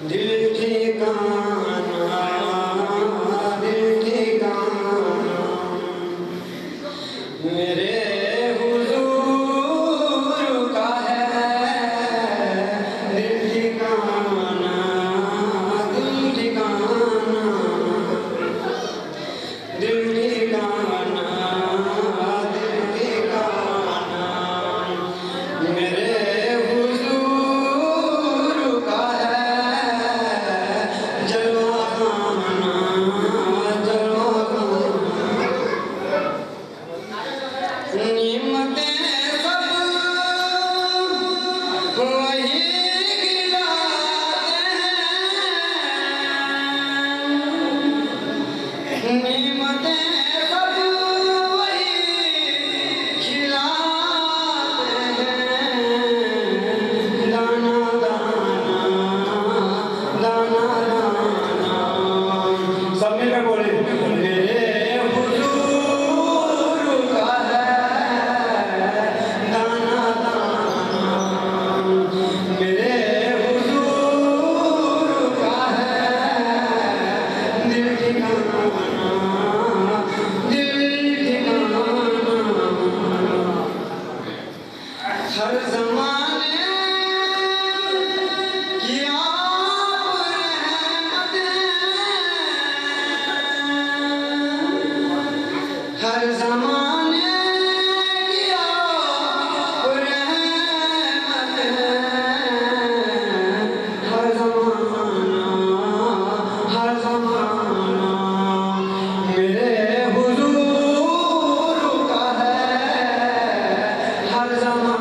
دل ٹھکانا دل ٹھکانا میرے حضور کا ہے دل ٹھکانا دل ٹھکانا دل ٹھکانا دل ٹھکانا میرے ہر زمانے کی آپ رحمت ہر زمانے کی آپ رحمت ہر زمانہ میرے حضور کا ہے ہر زمانہ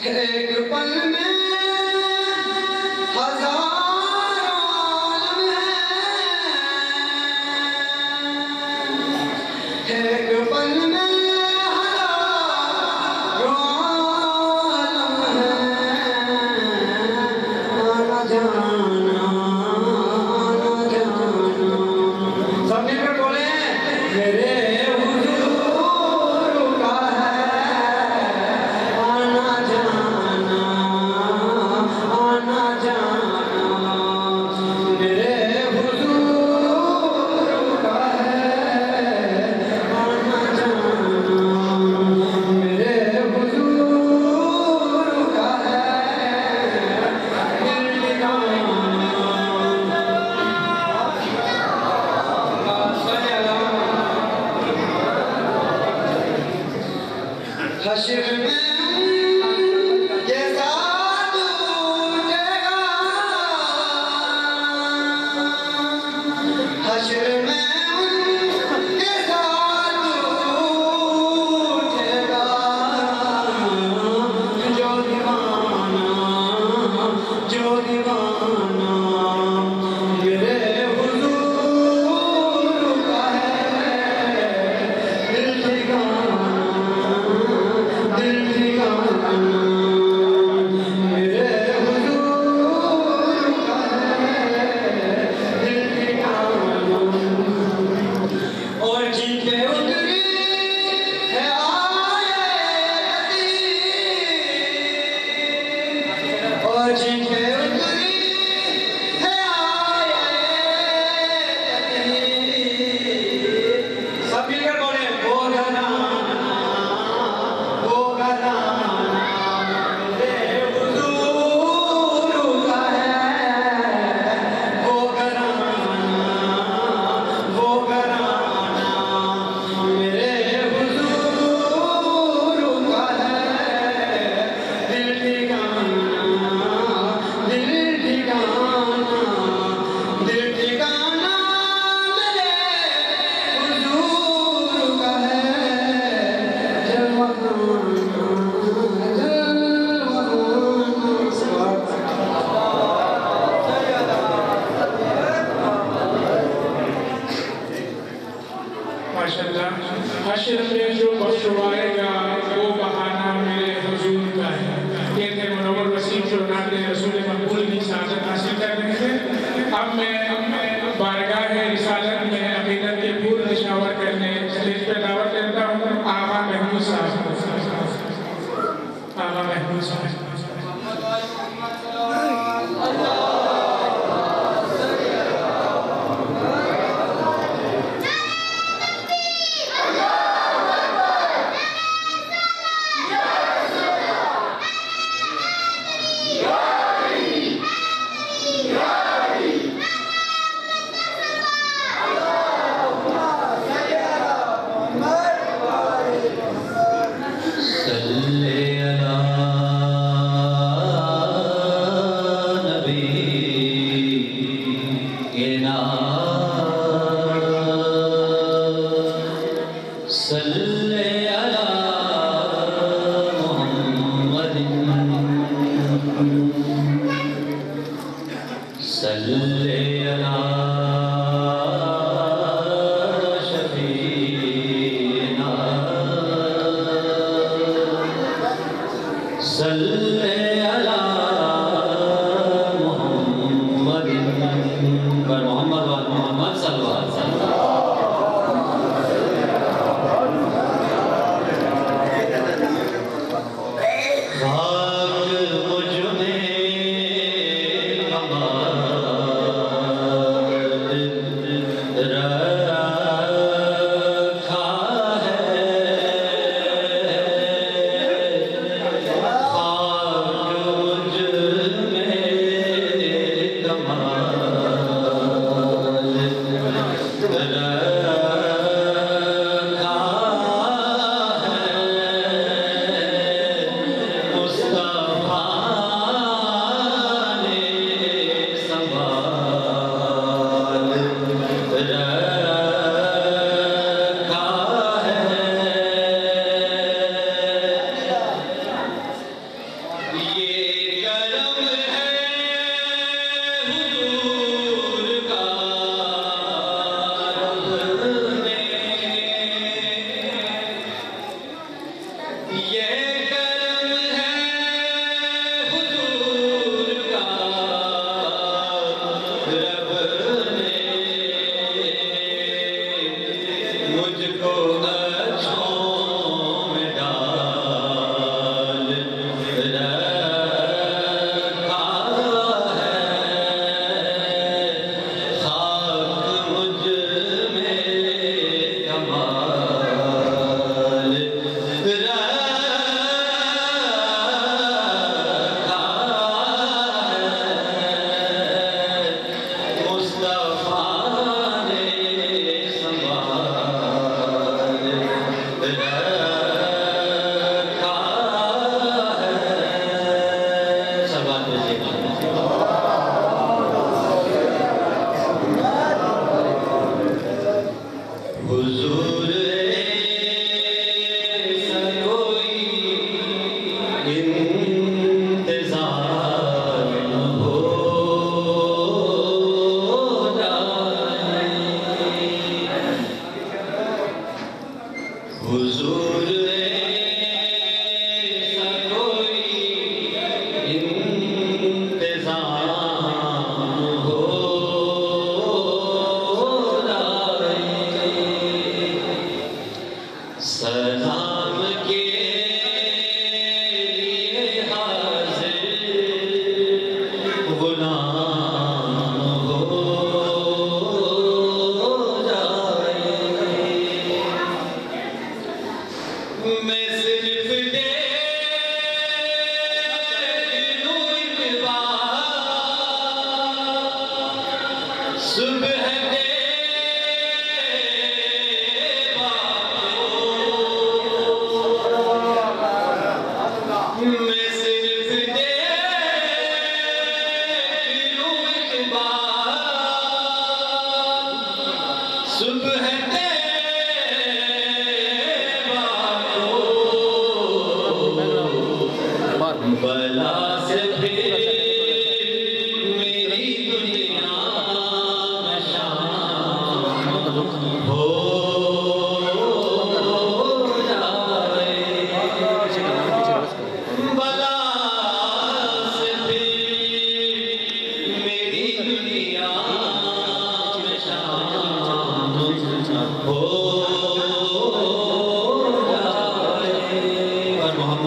ایک پل میں ہزار عالم ہے ایک پل میں ہزار عالم ہے آنا جانا سب مل کر بولیں میرے حشر میں یہ ساتھ اٹھے گا حشر میں یہ ساتھ اٹھے گا جو دیوانہ میرے حضور کا ہے دل ٹھکانا دل محشر میں جو بخشوائے گا وہ بہانہ میرے حضور کا ہے. یہ تھے منور وسیم جو نام رسول مقبول کی سعادت حاصل کر رہے تھے. اب میں بارگاہ رسالت میں عقیدت کے پھول نشاور کرنے اسٹیج پہ دعوت کرتا ہوں آقا محمود صاحب. آقا محمود صاحب.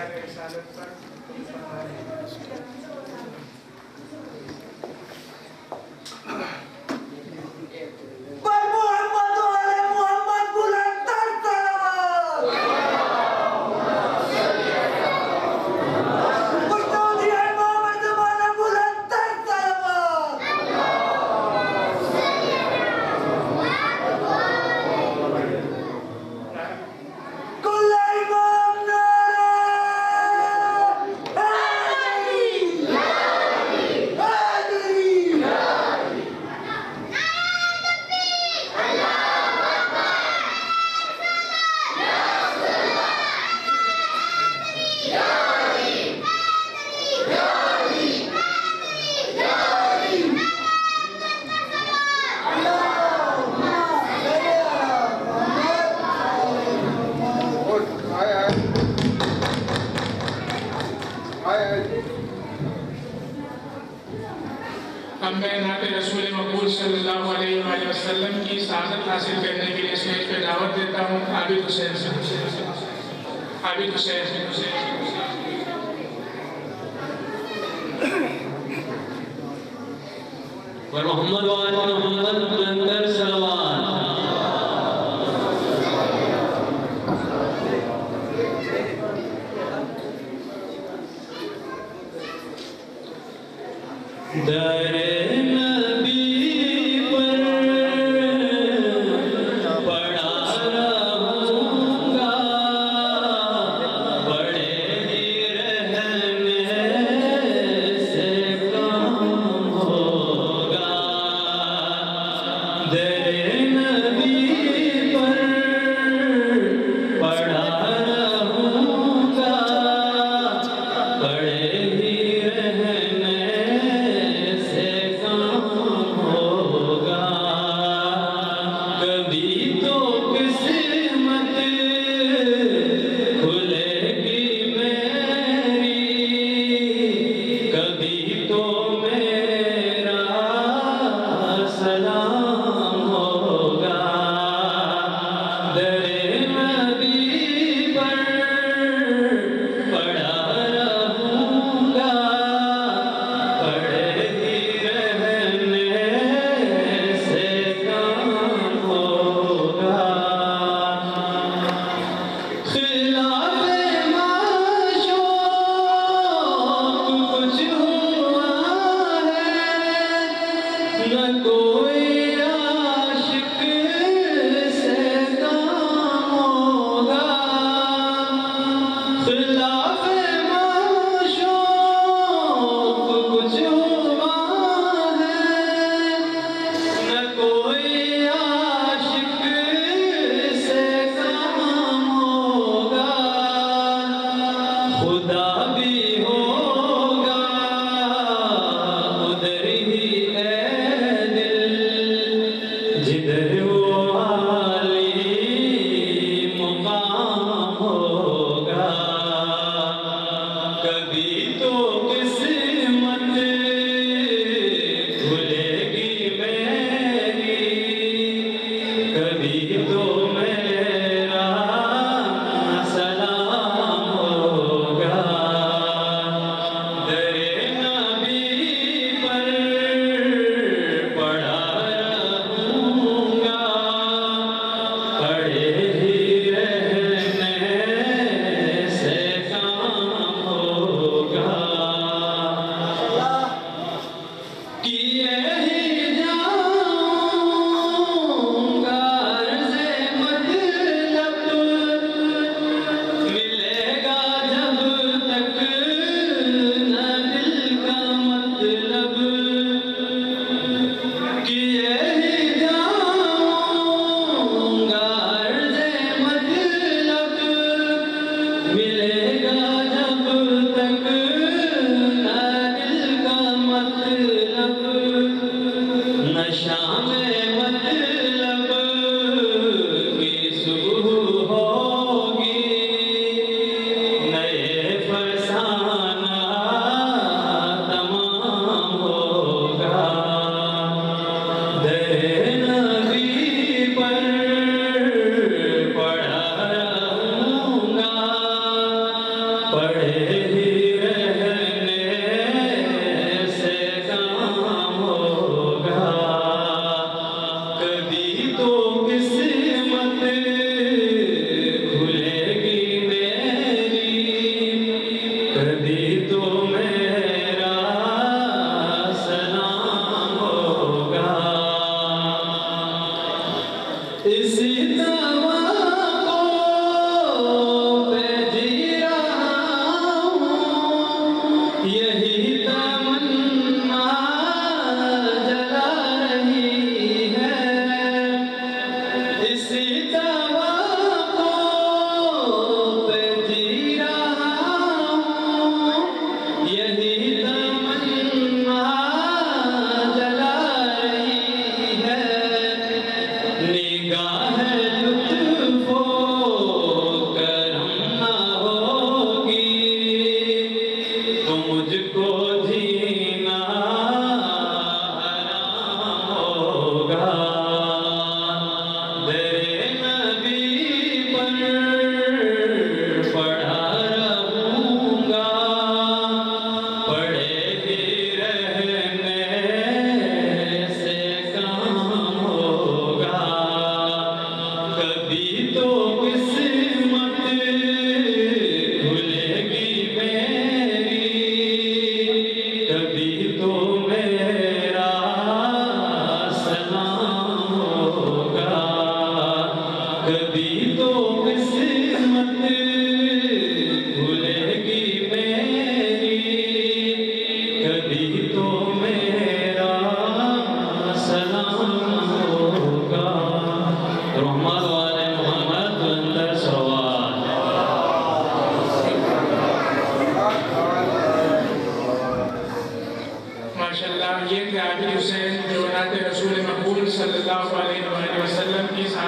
خیال رسالت پر رسول مقبول صلی اللہ علیہ وآلہ وسلم کی سعادت حاصل کرنے کے لیے اسٹیج پہ دعوت دیتا ہوں عابد حسین سے. عابد حسین اور محمد وآل محمد بلندر صلوات. در نبی پر پڑا رہوں گا بڑے ہی رہنے سے کام ہوگا. در نبی پر پڑا رہوں گا بڑے ہی رہنے کبھی تو قسمت کھلے گی میری کبھی تو میرا سلام ہوگا. در نبی پر پڑا رہوں گا بڑے ہی رہنے سے کام ہوگا. خلاف معشوق کچھ ہوا ہے نہ کوئی عاشق سے کام ہوگا. خلاف معشوق کچھ ہوا ہے نہ کوئی عاشق سے کام ہوگا.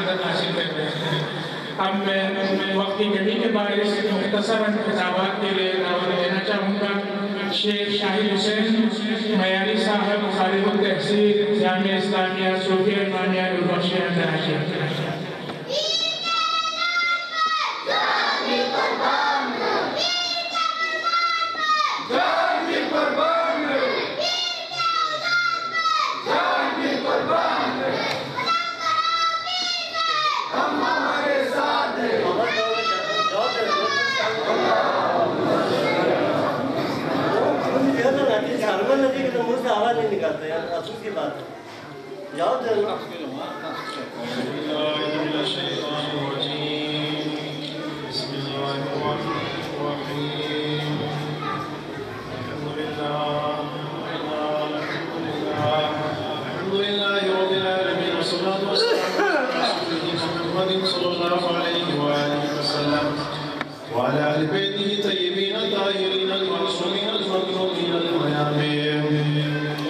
سعادت حاصل کر رہے ہیں۔ اب میں وقت کی کمی کے بارے سے مختصر خطابات کے لیے دعوت دینا چاہوں گا۔ شیخ شاہد حسین میاری صاحب خارج التحصیل جامعہ اسلامیہ صوفیہ امامیہ نوربخش اندراجی۔ آواز نہیں نکالتا یار، افسوس کی بات ہے۔ جاؤ وعلى آل بيته الطيبين الطاهرين المعصومين المظلومين الميامين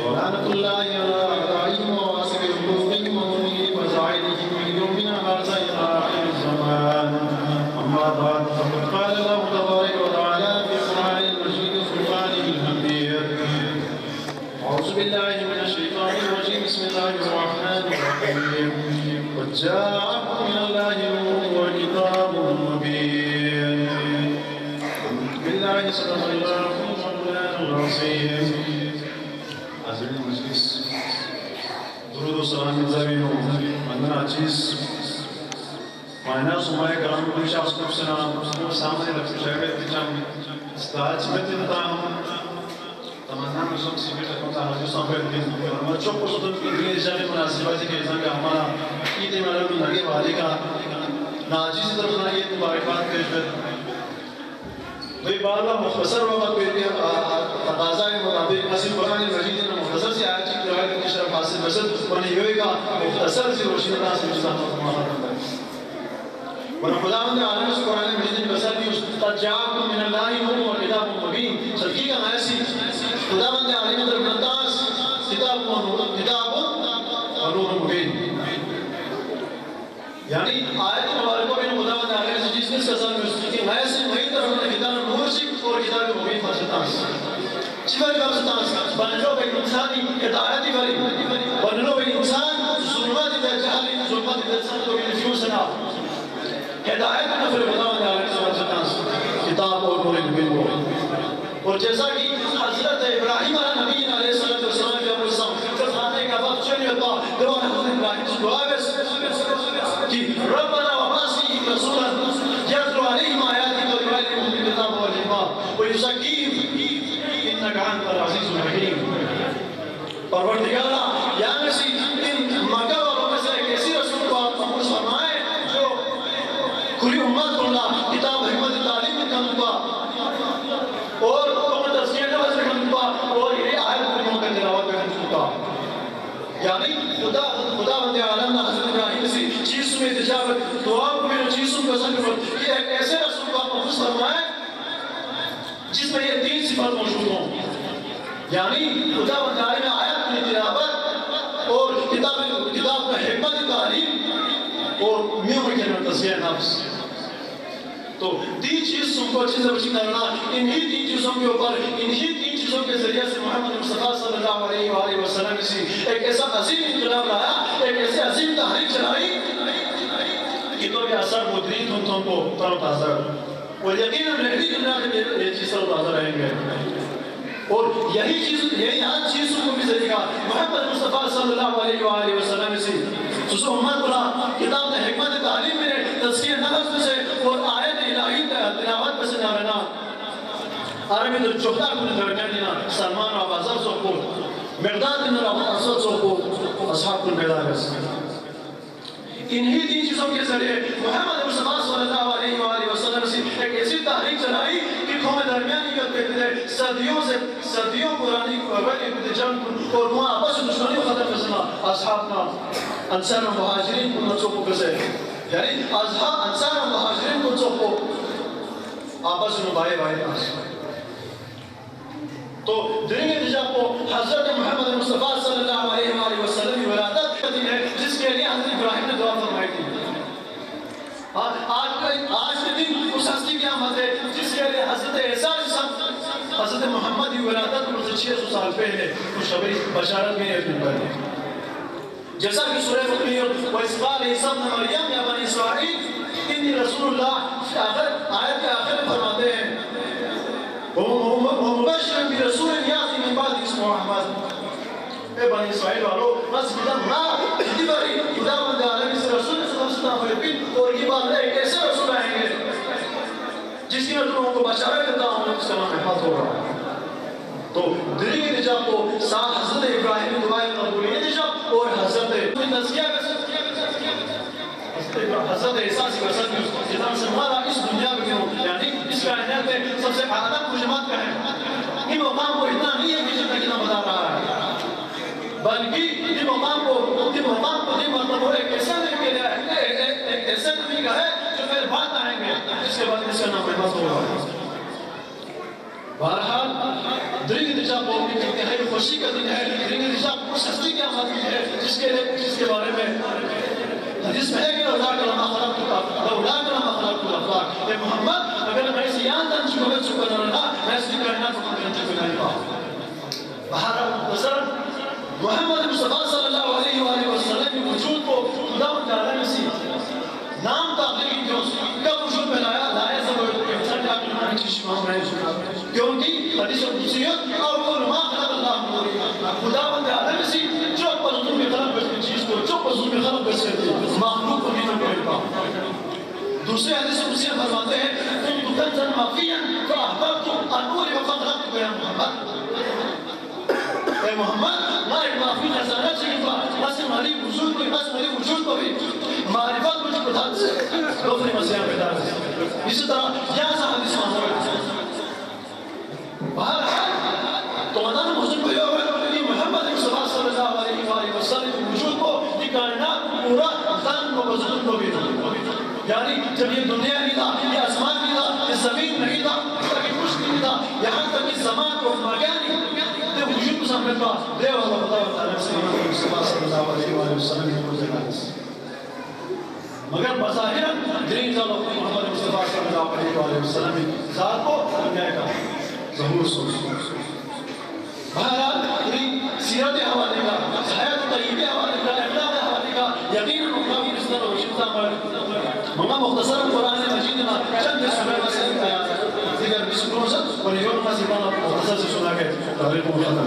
ولعنة الله على أعدائهم وواسع قلوبهم ومنهم وزاعدهم من يومنا هذا إلى آخر الزمان. أما بعد فقد قال الله تبارك وتعالى في القرآن المجيد وفرقانه الحميد. أعوذ بالله من الشيطان الرجيم. بسم الله الرحمن الرحيم. قد جاءكم من الله نور وكتاب مبين. بالله صدق الله مولانا العظيم. حاضرین مجلس، درود و سلام متزامین مندر عزیز، معنی سمائے کرام کو شخص کو سلام سامنے رکھ شہر اتجام استعاد سمت نتام تمنا مسلم سیبیر تکم تحاجی سامنے دین اور چوک کو صدق کی دین جانے مناسباتی کے انسان کا ہمارا عید ملک لگے والے کا ناجیز طرف نہ یہ مبارکباد پیش کرتے بھئی بارلا مختصر وقت پیٹے تقاضائے مطابق اصل قرآن مجید نے مختصر سے آیت کی روایت کی شرف حاصل بسد ونی ہوئے گا مختصر سے روشنتا سے مجھتا فرمانا کرتا ہے ورنہ خداوند عالم سے قرآن مجید نے بسر بھی قد جاءکم من اللہ نور و کتاب مبین سلکی کا ایسی خداوند عالم در بلنداز کتاب و نور مبین یعنی آیت مبارکہ میں خداوند عالم سے جس نے سزا میں اس کی ایسی مہی طرف کتاب نور شک اور کتاب مبین فرشتانس چیوری فرشتانس بنجو بے انسانی ہدایتی بری بنلو بے انسان ظلمات بے جہلی ظلمات بے سنتو بے نفیو سنا ہدایت نفر خداوند عالم سے فرشتانس کتاب اور نور مبین ہو اور جیسا کہ حضرت ابراہیم علیہ نبی علیہ السلام کے ابو السلام جب خانے کا وقت چلی ہوتا دوان حضرت ابراہیم سے دعا کہ ربنا وباسی رسولا يتلو عليهم آياتك ويعلمهم الكتاب والحكمة ويزكيهم إنك أنت العزيز الحكيم پروردگارا یا نسی ان مکہ والوں میں سے ایسی رسول کو آپ محمود فرمائے جو کھلی امت اللہ کتاب حکمت تعلیم میں کم ہوا اور قوم تذکیہ نفس میں کم ہوا اور یہ آیت پوری موقع تلاوت میں کم ہوا یعنی خدا بندے عالم نے حضرت ابراہیم سے چیزوں میں تجابت دعا کو میرے چیزوں کو سنگ پر یہ ایک ایسے رسول کو آپ محفوظ فرمائے جس میں یہ تین صفات موجود ہوں یعنی خدا بندے عالم نے آیت کی تلاوت اور کتاب میں حکمت تعلیم اور میوں میں کلمہ تزکیہ نفس تو تین چیزوں کو اچھے سے بچی کرنا انہی تین چیزوں کے اوپر انہی تین چیزوں کے ذریعے سے محمد مصطفیٰ صلی اللہ علیہ وآلہ وسلم سے ایک ایسا عظیم انقلاب لایا ایک ایسے عظیم تحریک چلائی کہ تو بھی اثر مدرین ان کو تر و تازہ اور یقیناً رہی دنیا کے یہ چیز تر و تازہ رہیں گے اور یہی آج چیزوں کو بھی ذریعہ محمد مصطفیٰ صلی اللہ علیہ وآلہ وسلم سے سسو امت بلا کتاب نے حکمت تعلیم میں تذکیہ نفس میں سے اور آیت الہی تلاوت میں سے نارنا عربی در چوکتا کنی درکن دینا سلمان و بازار سوکو مقداد دینا رحمت اصل سوکو اصحاب کن پیدا کرس انہی تین چیزوں کے ذریعے محمد مصطفیٰ صلی اللہ علیہ وآلہ وسلم سے ایک ایسی تحریک چلائی کہ قوم درمیانیت پہ کدے صدیوں قرآنی کو اگر ایک جنگ اور وہاں آپس دشمنی کو ختم کرسنا اصحابنا انسان و مہاجرین کو نچو کو کسے یعنی انسان و مہاجرین کو نچو کو آپس میں بائے پاس تو دین نتیجہ کو حضرت محمد مصطفیٰ صلی اللہ علیہ وآلہ وسلم کی ولادت ہے جس کے لیے حضرت ابراہیم نے دعا فرمائی تھی 600 سال پہلے خوشخبری بشارت میں ایک نمبر ہے جیسا کہ سورہ مؤمنون وَإِذْ قَالَ عِيسَىٰ ابْنُ مَرْيَمَ يَا بَنِي إِسْرَائِيلَ إِنِّي رَسُولُ اللَّهِ آیت کے آخر میں فرماتے ہیں وَمُبَشِّرًا بِرَسُولٍ يَأْتِي مِن بَعْدِهِ اسْمُهُ أَحْمَدُ اے بنی اسرائیل والو بس بدن نہ جتنی باری خداوند عالم اس رسول صلی اللہ علیہ وسلم اور یہ بات ہے ایسے رسول آئیں گے جس کی میں تم لوگوں کو بشارت دیتا ہوں اس کا نام احمد ہوگا تو دلی نجات کو ساتھ حضرت ابراہیم دعائے قبولی نجات اور حضرت تذکیہ حضرت عیسیٰ سے وسط میں جتنا سے ہمارا اس دنیا میں یعنی اس کائنات میں سب سے اعلیٰ خوشمات کا ہے یہ مقام کو اتنا نہیں ہے کہ جتنا کتنا بتا رہا ہے بلکہ یہ مقام کو دی مرتبہ ایک ایسا نبی کا ہے جو پھر بعد آئیں گے جس کے بعد اس کا نام احمد ہوگا بہرحال دلی نجات کو انتہائی خوشی کا دن ہے دلی نجات اس ہستی کی آمد ہے جس کے بارے میں حدیث میں ہے کہ لولا کلمہ خلقت الافلاق اے محمد اگر میں اس یان تن چکا نہ رہا میں اس کی کائنات کو چکا نہیں پاؤں بہرحال نظر محمد مصطفیٰ صلی اللہ علیہ وآلہ وسلم کی وجود کو خداوند تعالیٰ نے سی نام تعلیمی کب وجود میں لایا ضرورت کے حسن کا کلمہ کی شمام رہے کیونکہ حدیث قدسیت اول ما خلق اللہ خداوند تعالیٰ نے سی جو پزور میں خلق بس چیز کو جو پزور میں خلق بس مخلوق کو بھی نہ کرتا دوسرے حدیث قدسیت فرماتے ہیں تم کنزا مخفیا فاحببت ان اوری وفقرت یا محمد اے محمد میں معافی نظر چاہیے بس ہماری وجود کو بھی معرفت مجھ کو دھات سے دوسری مسیح پیدا ہے اسی طرح یہاں سے حدیث معمول ہے بہرحال تو مدان حضور کو یہ ہوئے کہ محمد مصطفیٰ صلی اللہ علیہ وآلہ وسلم وجود کو یہ کائنات پورا ذات کو بزرگ کو بھی یعنی جب یہ دنیا نہیں تھا یہ آسمان نہیں تھا یہ زمین نہیں تھا یہ کچھ نہیں تھا یہاں تک کہ زمان کو مکان نہیں وجود کو سامنے پا دیو اللہ تعالیٰ سے مصطفیٰ صلی اللہ علیہ وآلہ وسلم کی مجھے مگر بظاہراً دین تعالیٰ محمد مصطفیٰ صلی اللہ علیہ وآلہ وسلم کی ذات کو دنیا کا ظہور سوچ بہرحال سیرت حوالے کا حیات طیبی حوالے کا اخلاق حوالے کا یقین مقامی رسول و شفتا مما مختصر قرآن مجید میں چند سورہ مسئلہ آیات ہے دیگر بسکروں سے ولیون مذہبان مختصر سے سنا کے تحریک مختلف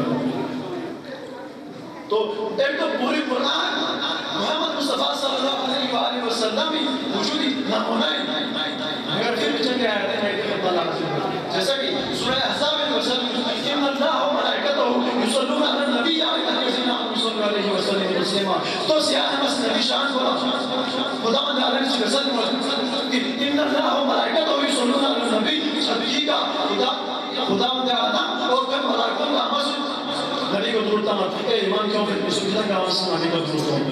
تو ایک تو پوری قرآن محمد مصطفیٰ صلی اللہ علیہ وآلہ وسلم کی وجودی نمونہ ہے مگر پھر بچن کے آیتیں ہیں جیسا کہ سورہ احزاب وسلم ان اللہ و ملائکتہ یصلون علی النبی یا الذین آمنوا صلی اللہ علیہ وسلم تسلیما تو سیاہ بس نبی شان کو خداوند عالم سے وسلم ان اللہ و ملائکتہ یصلون علی النبی نبی کا خداوند عالم اور پھر ملائکوں کا مسجد نبی کو درود تمام اے ایمان کیوں پھر مسجد کا واسطہ نبی کو درود تمام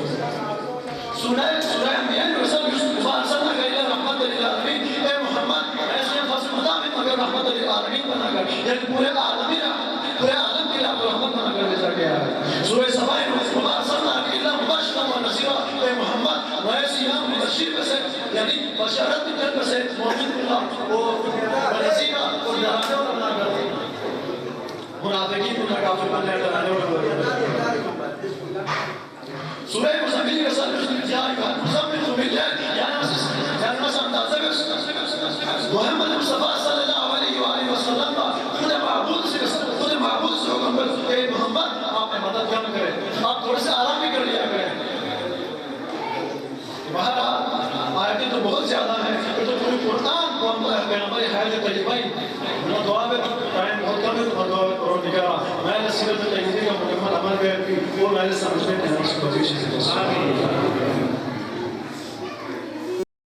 سورہ انبیاء وسلم فارسلنا الى رحمت للعالمین اے محمد ایسے فصل مطابق مگر رحمت للعالمین بنا کر یعنی پورے عالم کے لیے آپ رحمت بنا کر بھیجا گیا ہے سورہ سبا فارسلنا الى مبشرا ونذیرا اے محمد ویسیاں مبشر میں سے یعنی بشارت کی طرف سے مومن اللہ اور ونذیرا اور ڈرانے والا بنا کر منافقین کو کافر بنانے ڈرانے والا سورہ مزمل کے ساتھ مزمل محمد مصطفیٰ صلی اللہ علیہ وآلہ وسلم کا خود معبود سے حکم کر اے محمد آپ نے مدد کم کرے آپ تھوڑے سے آرام بھی کر لیا کریں بہرحال آیتیں تو بہت زیادہ ہیں تو پوری قرآن کو ہم پیغمبر حیات طیبین دعا میں ٹائم بہت کم ہے تو دعا میں قرآن نکلا میں نے سیرت طیبین کا مکمل عمل کر اور میں نے سمجھ میں نہیں اس کو